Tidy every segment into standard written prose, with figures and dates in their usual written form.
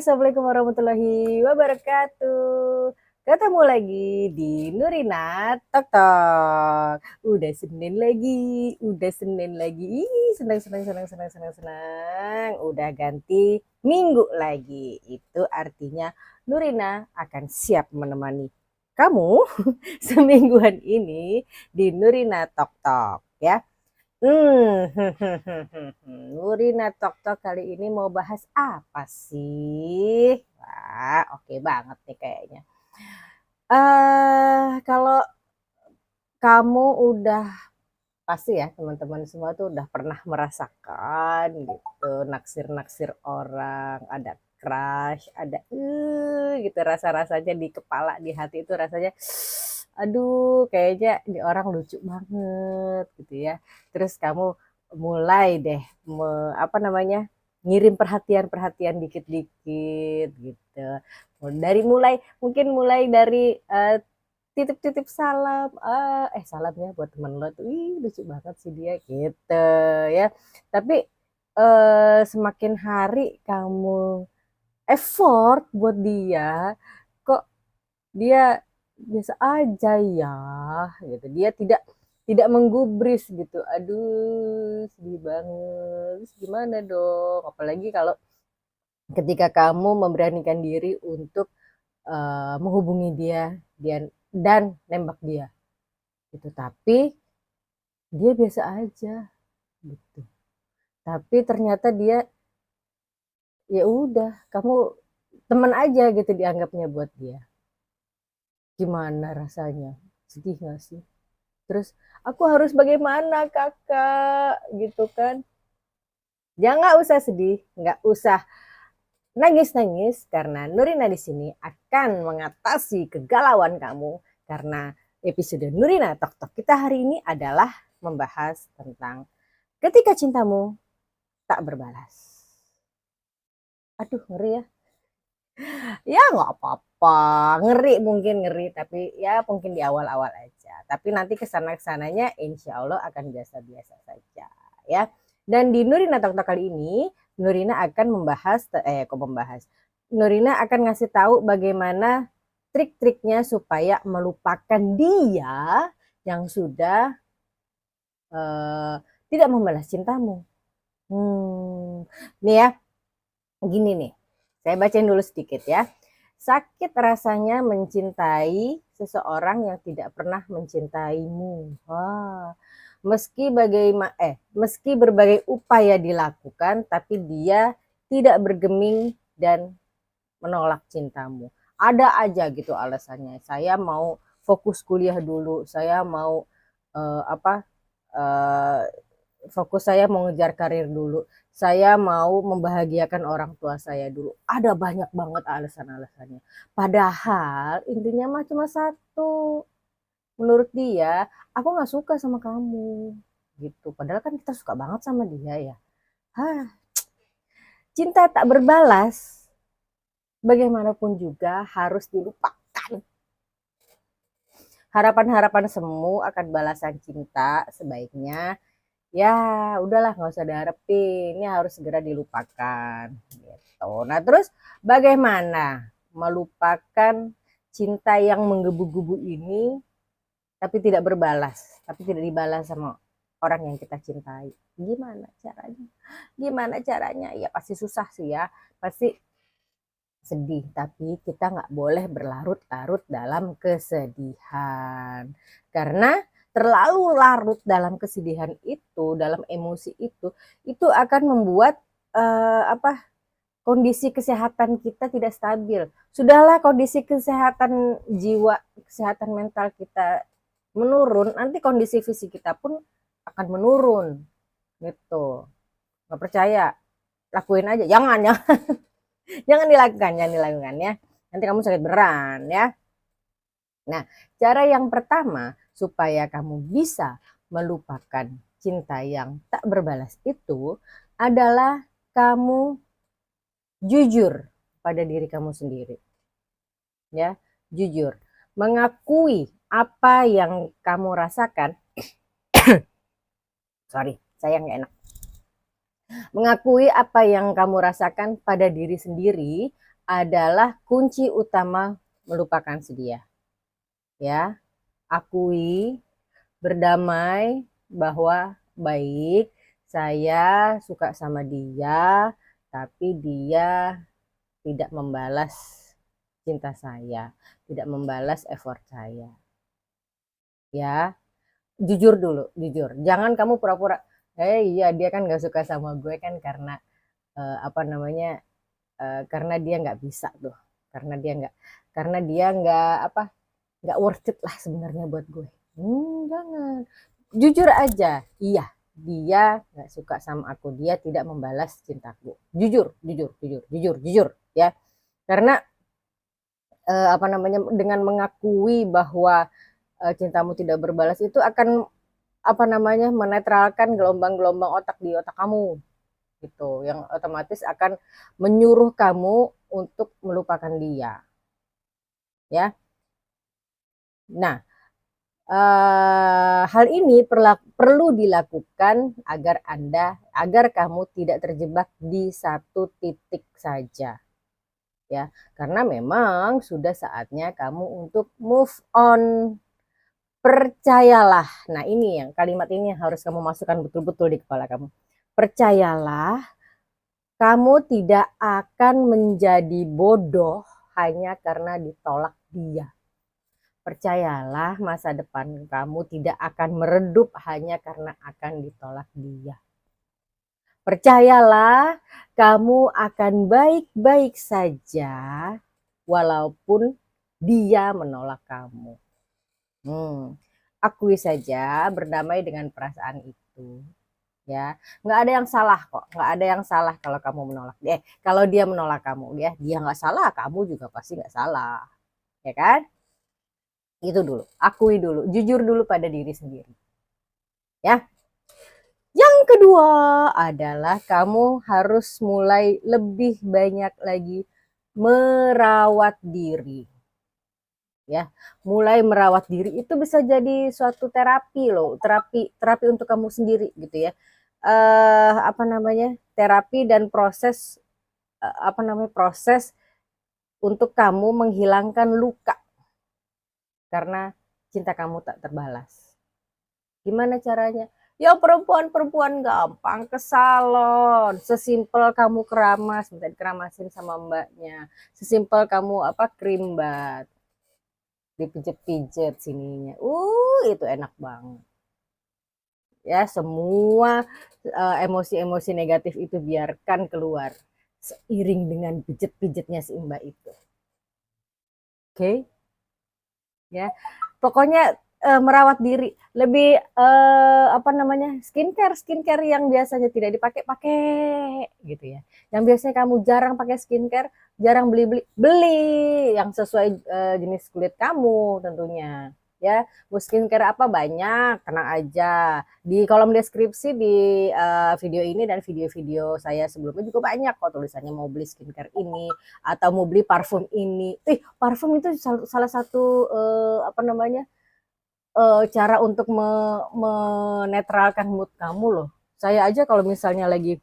Assalamualaikum warahmatullahi wabarakatuh. Ketemu lagi di Nurina Tok Tok. Udah Senin lagi, senang senang senang senang senang senang. Udah ganti minggu lagi. Itu artinya Nurina akan siap menemani kamu semingguan ini di Nurina Tok Tok ya. Nurina Tok Tok kali ini mau bahas apa sih? Wah, oke banget nih kayaknya. Kalau kamu udah pasti ya teman-teman semua tuh udah pernah merasakan gitu naksir-naksir orang, ada crush, ada gitu rasa-rasanya di kepala, di hati itu rasanya aduh kayaknya di orang lucu banget gitu ya. Terus kamu mulai deh apa namanya? Ngirim perhatian-perhatian dikit-dikit gitu. Mungkin mulai dari titip-titip salam, salamnya buat temen lo tuh, ih lucu banget sih dia gitu ya. Tapi semakin hari kamu effort buat dia, kok dia biasa aja ya gitu. Dia tidak tidak menggubris gitu. Aduh, sedih banget. Terus gimana dong? Apalagi kalau ketika kamu memberanikan diri untuk menghubungi dia dan nembak dia gitu, tapi dia biasa aja gitu, tapi ternyata dia ya udah kamu teman aja gitu dianggapnya buat dia. Gimana rasanya? Sedih gak sih? Terus aku harus bagaimana kakak gitu kan? Jangan usah sedih, nggak usah nangis-nangis karena Nurina di sini akan mengatasi kegalauan kamu. Karena episode Nurina Tok Tok kita hari ini adalah membahas tentang ketika cintamu tak berbalas. Aduh ngeri ya. Ya nggak apa-apa, ngeri tapi ya mungkin di awal-awal aja. Tapi nanti kesana-kesananya insya Allah akan biasa-biasa saja ya. Dan di Nurina Tok Tok kali ini Nurina akan Nurina akan ngasih tahu bagaimana trik-triknya supaya melupakan dia yang sudah tidak membalas cintamu. Nih ya, gini nih. Saya bacain dulu sedikit ya. Sakit rasanya mencintai seseorang yang tidak pernah mencintaimu. Wah. Meski berbagai upaya dilakukan, tapi dia tidak bergeming dan menolak cintamu. Ada aja gitu alasannya. Saya mau fokus kuliah dulu. Saya mau uh, apa? Uh, fokus saya mau ngejar karir dulu. Saya mau membahagiakan orang tua saya dulu. Ada banyak banget alasan-alasannya. Padahal intinya mah cuma satu. Menurut dia, aku nggak suka sama kamu. Gitu. Padahal kan kita suka banget sama dia ya. Hah, cinta tak berbalas, bagaimanapun juga harus dilupakan. Harapan-harapan semu akan balasan cinta sebaiknya ya udahlah nggak usah diharapin, ini harus segera dilupakan gitu. Nah terus bagaimana melupakan cinta yang menggebu-gebu ini tapi tidak berbalas, tapi tidak dibalas sama orang yang kita cintai? Gimana caranya ya pasti susah sih ya, pasti sedih, tapi kita nggak boleh berlarut-larut dalam kesedihan karena terlalu larut dalam kesedihan itu, dalam emosi itu akan membuat kondisi kesehatan kita tidak stabil. Sudahlah kondisi kesehatan jiwa, kesehatan mental kita menurun, nanti kondisi fisik kita pun akan menurun gitu. Nggak percaya, lakuin aja, jangan jangan dilakukan ya. Nanti kamu sakit beneran ya. Nah, cara yang pertama supaya kamu bisa melupakan cinta yang tak berbalas itu adalah kamu jujur pada diri kamu sendiri. Ya, jujur. Mengakui apa yang kamu rasakan. Sorry, saya nggak enak. Mengakui apa yang kamu rasakan pada diri sendiri adalah kunci utama melupakan si dia. Ya, akui, berdamai bahwa baik, saya suka sama dia, tapi dia tidak membalas cinta saya, tidak membalas effort saya. Ya, jujur dulu, jujur. Jangan kamu pura-pura, iya dia kan gak suka sama gue kan karena apa namanya, karena dia nggak bisa tuh, karena dia nggak apa, nggak worth it lah sebenarnya buat gue. Jangan, jujur aja, iya dia nggak suka sama aku, dia tidak membalas cintaku. Jujur, jujur, jujur, jujur, jujur, ya. Karena apa namanya, dengan mengakui bahwa cintamu tidak berbalas itu akan apa namanya, menetralkan gelombang-gelombang otak di otak kamu gitu, yang otomatis akan menyuruh kamu untuk melupakan dia, ya. Nah, hal ini perlu dilakukan agar kamu tidak terjebak di satu titik saja, ya. Karena memang sudah saatnya kamu untuk move on. Percayalah. Nah, ini yang kalimat ini yang harus kamu masukkan betul-betul di kepala kamu. Percayalah, kamu tidak akan menjadi bodoh hanya karena ditolak dia. Percayalah, masa depan kamu tidak akan meredup hanya karena akan ditolak dia. Percayalah, kamu akan baik-baik saja walaupun dia menolak kamu. Akui saja, berdamai dengan perasaan itu. Ya, nggak ada yang salah kok, nggak ada yang salah kalau kamu menolak dia. Kalau dia menolak kamu, ya dia nggak salah, kamu juga pasti nggak salah, ya kan? Itu dulu, akui dulu, jujur dulu pada diri sendiri, ya. Yang kedua adalah kamu harus mulai lebih banyak lagi merawat diri. Ya, mulai merawat diri itu bisa jadi suatu terapi loh, terapi untuk kamu sendiri gitu ya. Apa namanya? Terapi dan proses apa namanya? Proses untuk kamu menghilangkan luka karena cinta kamu tak terbalas. Gimana caranya? Ya perempuan-perempuan gampang ke salon. Sesimpel kamu keramas, minta dikeramasin sama mbaknya. Sesimpel kamu apa krim bat, dipijet-pijet sininya. Itu enak banget. Ya, semua emosi-emosi negatif itu biarkan keluar seiring dengan pijet-pijetnya si mbak itu. Oke? Ya. Pokoknya merawat diri, lebih apa namanya? Skincare yang biasanya tidak dipakai pakai gitu ya. Yang biasanya kamu jarang pakai skincare, jarang beli yang sesuai jenis kulit kamu tentunya. Ya, mau skincare apa banyak, tenang aja. Di kolom deskripsi di video ini dan video-video saya sebelumnya juga banyak kok tulisannya mau beli skincare ini atau mau beli parfum ini. Parfum itu salah satu apa namanya? Cara untuk menetralkan mood kamu loh. Saya aja kalau misalnya lagi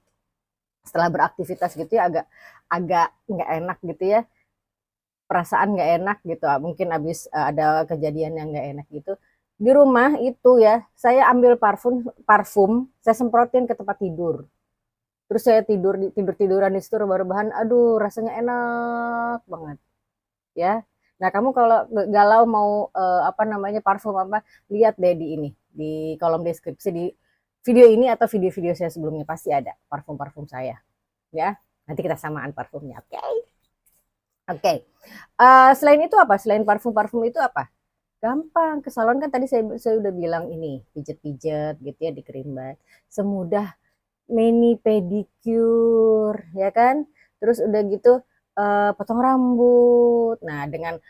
setelah beraktivitas gitu ya agak agak nggak enak gitu ya, perasaan nggak enak gitu, mungkin habis ada kejadian yang nggak enak gitu. Di rumah itu ya, saya ambil parfum, saya semprotin ke tempat tidur. Terus saya tiduran di situ rebahan, aduh rasanya enak banget. Ya. Nah, kamu kalau galau mau apa namanya parfum apa, lihat deh di ini, di kolom deskripsi di video ini atau video-video saya sebelumnya pasti ada parfum-parfum saya, ya. Nanti kita samaan parfumnya, oke? Oke. Selain itu apa? Selain parfum-parfum itu apa? Gampang ke salon kan tadi saya udah bilang ini, pijet-pijet gitu ya di Kerimbat. Semudah mani pedicure, ya kan? Terus udah gitu potong rambut. Nah, dengan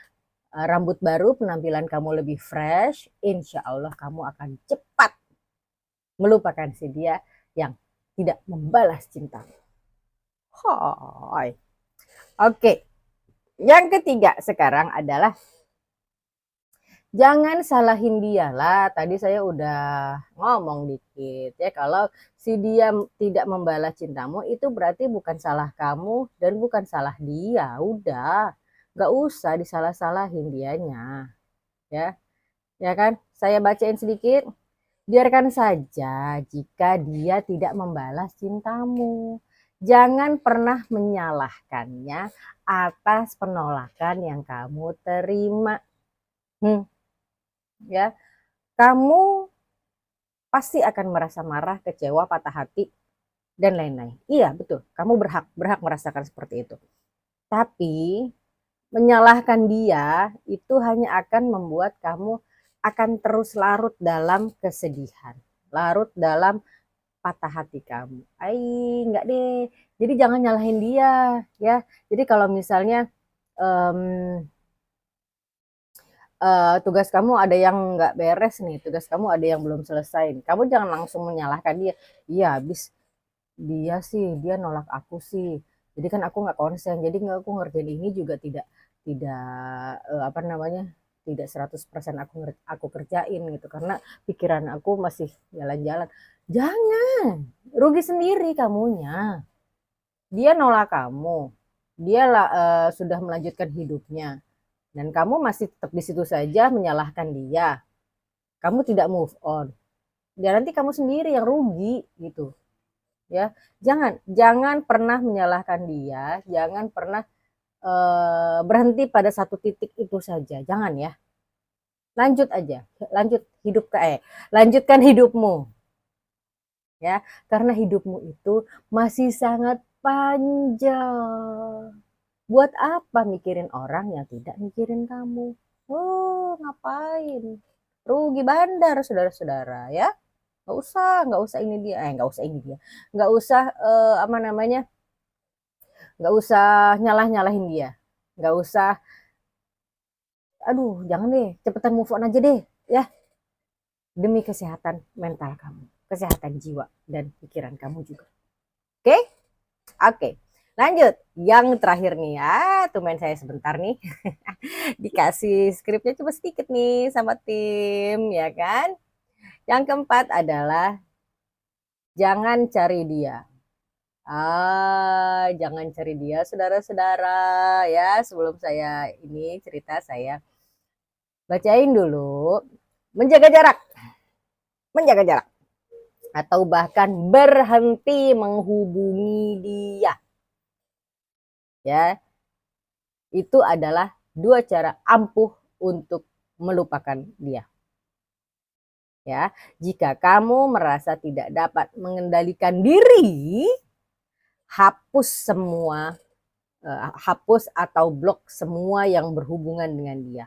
rambut baru, penampilan kamu lebih fresh, insya Allah kamu akan cepat melupakan si dia yang tidak membalas cinta. Hai. Oke, yang ketiga sekarang adalah Jangan salahin dia lah. Tadi saya udah ngomong dikit ya, kalau si dia tidak membalas cintamu itu berarti bukan salah kamu dan bukan salah dia. Udah, nggak usah disalah-salahin dianya, ya, ya kan? Saya bacain sedikit. Biarkan saja jika dia tidak membalas cintamu. Jangan pernah menyalahkannya atas penolakan yang kamu terima. Ya, kamu pasti akan merasa marah, kecewa, patah hati, dan lain-lain. Iya, betul. Kamu berhak merasakan seperti itu. Tapi menyalahkan dia itu hanya akan membuat kamu akan terus larut dalam kesedihan, larut dalam patah hati kamu. Enggak deh. Jadi jangan nyalahin dia, ya. Jadi kalau misalnya um, tugas kamu ada yang nggak beres nih, tugas kamu ada yang belum selesai. Kamu jangan langsung menyalahkan dia. Iya, habis dia sih, dia nolak aku sih. Jadi kan aku nggak konsen. Jadi nggak aku ngerjain ini juga tidak apa namanya tidak 100% aku kerjain gitu karena pikiran aku masih jalan-jalan. Jangan, rugi sendiri kamunya. Dia nolak kamu, dia sudah melanjutkan hidupnya dan kamu masih tetap di situ saja menyalahkan dia, kamu tidak move on, dan nanti kamu sendiri yang rugi gitu, ya. Jangan pernah menyalahkan dia, jangan pernah berhenti pada satu titik itu saja, jangan ya. Lanjut aja, lanjutkan hidupmu, ya, karena hidupmu itu masih sangat panjang. Buat apa mikirin orang yang tidak mikirin kamu? Oh, ngapain? Rugi bandar, saudara-saudara, ya. Nggak usah ini dia, nggak usah ini dia, nggak usah apa namanya, nggak usah nyalah-nyalahin dia, nggak usah, aduh, jangan deh, cepetan move on aja deh, ya, demi kesehatan mental kamu, kesehatan jiwa dan pikiran kamu juga. Oke? Oke. Lanjut, yang terakhir nih ya, main saya sebentar nih. Dikasih skripnya cuma sedikit nih sama tim, ya kan? Yang keempat adalah jangan cari dia. Jangan cari dia, saudara-saudara, ya. Sebelum saya ini cerita, saya bacain dulu. Menjaga jarak, menjaga jarak, atau bahkan berhenti menghubungi dia. Ya, itu adalah dua cara ampuh untuk melupakan dia. Ya, jika kamu merasa tidak dapat mengendalikan diri, hapus atau blok semua yang berhubungan dengan dia.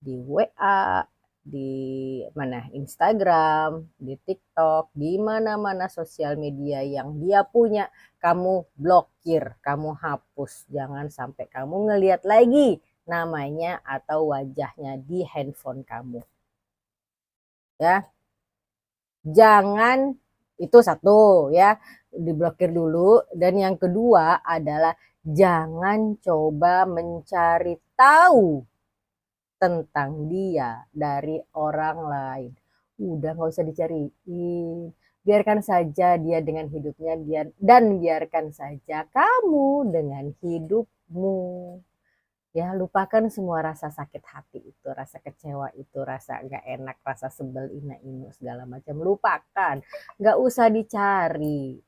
Di WA, di mana Instagram, di TikTok, di mana-mana sosial media yang dia punya, kamu blokir, kamu hapus. Jangan sampai kamu ngelihat lagi namanya atau wajahnya di handphone kamu. Ya, jangan, itu satu ya, diblokir dulu. Dan yang kedua adalah jangan coba mencari tahu tentang dia dari orang lain. Udah nggak usah dicariin, biarkan saja dia dengan hidupnya, dan biarkan saja kamu dengan hidupmu. Ya, lupakan semua rasa sakit hati itu, rasa kecewa itu, rasa gak enak, rasa sebel, ina-inu, segala macam. Lupakan, gak usah dicari.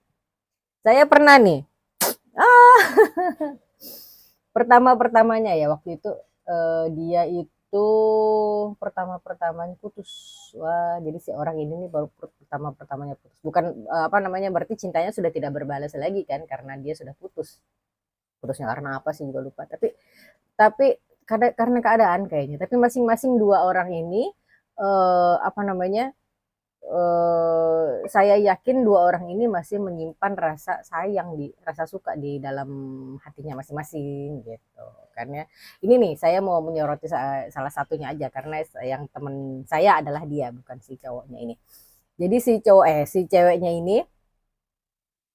Saya pernah nih, pertama-pertamanya ya, waktu itu dia itu pertama-pertamanya putus. Wah, jadi si orang ini nih baru pertama-pertamanya putus. Bukan apa namanya, berarti cintanya sudah tidak berbalas lagi kan, karena dia sudah putus. Putusnya karena apa sih juga lupa. Tapi karena keadaan kayaknya. Tapi masing-masing dua orang ini apa namanya, saya yakin dua orang ini masih menyimpan rasa sayang, rasa suka di dalam hatinya masing-masing gitu kan ya. Ini nih saya mau menyoroti salah satunya aja karena yang teman saya adalah dia, bukan si cowoknya ini. Jadi si ceweknya ini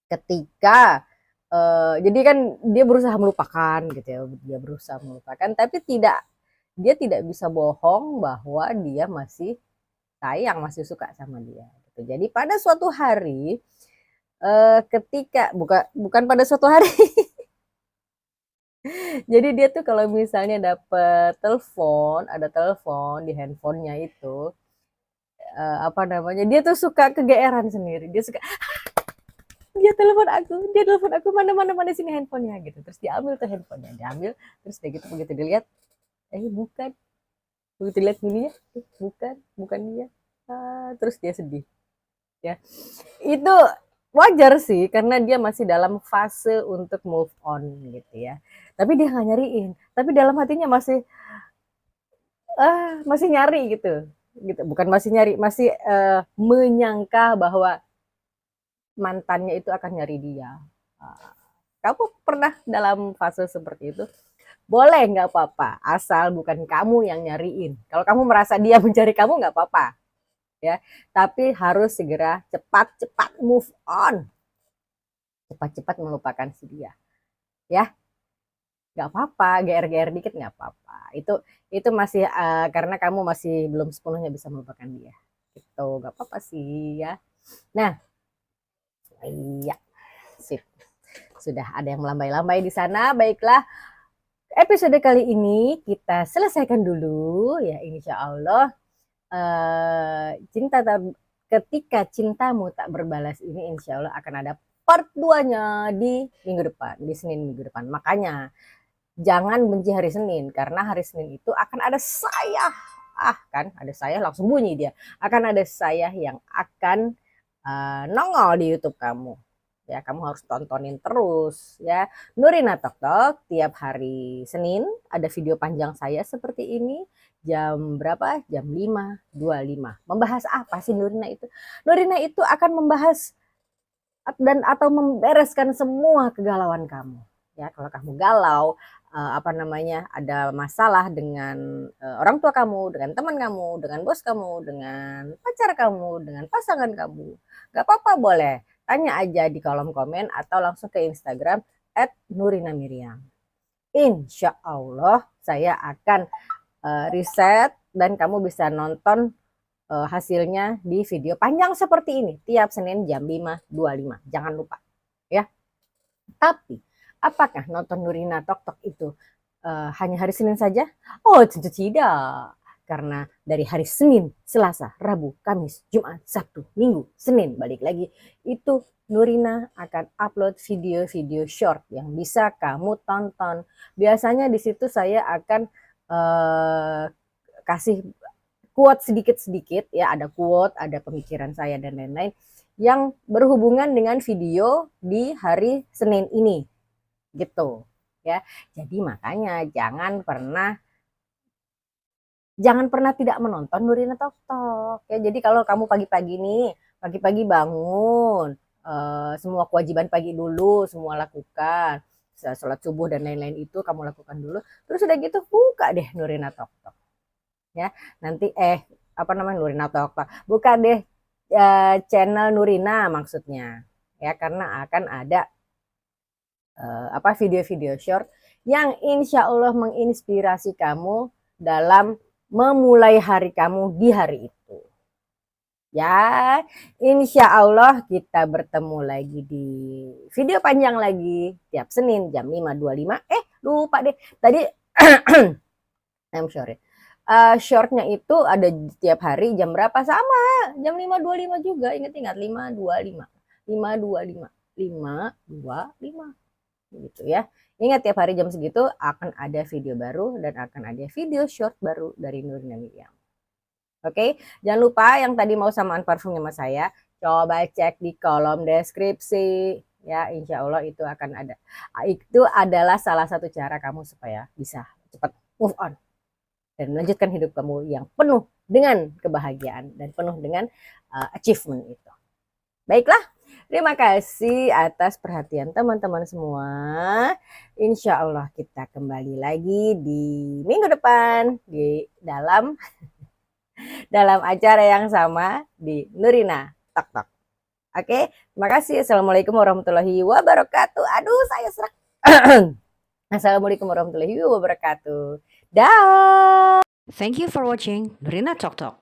ketika jadi kan dia berusaha melupakan gitu ya, dia berusaha melupakan tapi tidak dia tidak bisa bohong bahwa dia masih sayang, masih suka sama dia gitu. Jadi pada suatu hari ketika bukan pada suatu hari jadi dia tuh kalau misalnya dapet telepon, ada telepon di handphonenya itu apa namanya, dia tuh suka kegeeran sendiri, dia telepon aku, mana sini handphonenya gitu, terus diambil tuh handphonenya, diambil, terus dia gitu begitu dilihat, bukan, begitu lihat bunyinya, bukan dia, terus dia sedih ya. Itu wajar sih karena dia masih dalam fase untuk move on gitu ya, tapi dia nggak nyariin, tapi dalam hatinya masih nyari gitu, bukan masih nyari, masih menyangka bahwa mantannya itu akan nyari dia. Kamu pernah dalam fase seperti itu? Boleh, nggak apa-apa, asal bukan kamu yang nyariin. Kalau kamu merasa dia mencari kamu, nggak apa-apa ya, tapi harus segera cepat-cepat move on, cepat-cepat melupakan si dia ya. Nggak apa-apa, GR-GR dikit nggak apa-apa, itu masih karena kamu masih belum sepenuhnya bisa melupakan dia gitu, nggak apa-apa sih ya. Nah, iya, sip, sudah ada yang melambai-lambai di sana. Baiklah, episode kali ini kita selesaikan dulu ya, insya Allah. Ketika cintamu tak berbalas ini insya Allah akan ada part 2-nya di minggu depan, di Senin minggu depan. Makanya jangan benci hari Senin, karena hari Senin itu akan ada saya. Kan ada saya langsung bunyi dia. Akan ada saya yang akan nongol di YouTube kamu. Ya, kamu harus tontonin terus ya. Nurina Tok Tok tiap hari Senin ada video panjang saya seperti ini. Jam berapa? Jam 5.25. Membahas apa sih Nurina itu? Nurina itu akan membahas dan atau membereskan semua kegalauan kamu. Ya, kalau kamu galau, apa namanya, ada masalah dengan orang tua kamu, dengan teman kamu, dengan bos kamu, dengan pacar kamu, dengan pasangan kamu, gak apa-apa, boleh tanya aja di kolom komen atau langsung ke Instagram @nurinamiriam. Insya Allah saya akan riset dan kamu bisa nonton hasilnya di video panjang seperti ini tiap Senin jam 5.25. Jangan lupa ya. Tapi apakah nonton Nurina Tok Tok itu hanya hari Senin saja? Oh, tentu tidak. Karena dari hari Senin, Selasa, Rabu, Kamis, Jumat, Sabtu, Minggu, Senin, balik lagi, itu Nurina akan upload video-video short yang bisa kamu tonton. Biasanya di situ saya akan kasih quote sedikit-sedikit ya, ada quote, ada pemikiran saya dan lain-lain yang berhubungan dengan video di hari Senin ini gitu ya. Jadi makanya jangan pernah tidak menonton Nurina Tok Tok ya. Jadi kalau kamu pagi-pagi bangun, semua kewajiban pagi dulu semua lakukan, sholat subuh dan lain-lain itu kamu lakukan dulu, terus udah gitu buka deh Nurina Tok Tok ya. Nanti apa namanya, Nurina Tok Tok, buka deh channel Nurina maksudnya ya, karena akan ada video-video short yang insya Allah menginspirasi kamu dalam memulai hari kamu di hari itu ya. Insya Allah kita bertemu lagi di video panjang lagi tiap Senin jam 5.25. Lupa deh tadi I'm sorry, shortnya itu ada tiap hari jam berapa? Sama jam 5.25 juga, ingat 5.25 gitu ya. Ingat tiap hari jam segitu akan ada video baru dan akan ada video short baru dari Nurina Miriam. Oke, jangan lupa yang tadi mau samaan parfumnya sama saya, coba cek di kolom deskripsi ya. Insya Allah itu akan ada. Itu adalah salah satu cara kamu supaya bisa cepat move on dan melanjutkan hidup kamu yang penuh dengan kebahagiaan dan penuh dengan achievement itu. Baiklah, terima kasih atas perhatian teman-teman semua. Insya Allah kita kembali lagi di minggu depan di dalam acara yang sama di Nurina Tok Tok. Oke, terima kasih. Assalamualaikum warahmatullahi wabarakatuh. Aduh, saya serak. Assalamualaikum warahmatullahi wabarakatuh. Dah. Thank you for watching Nurina Talk Talk.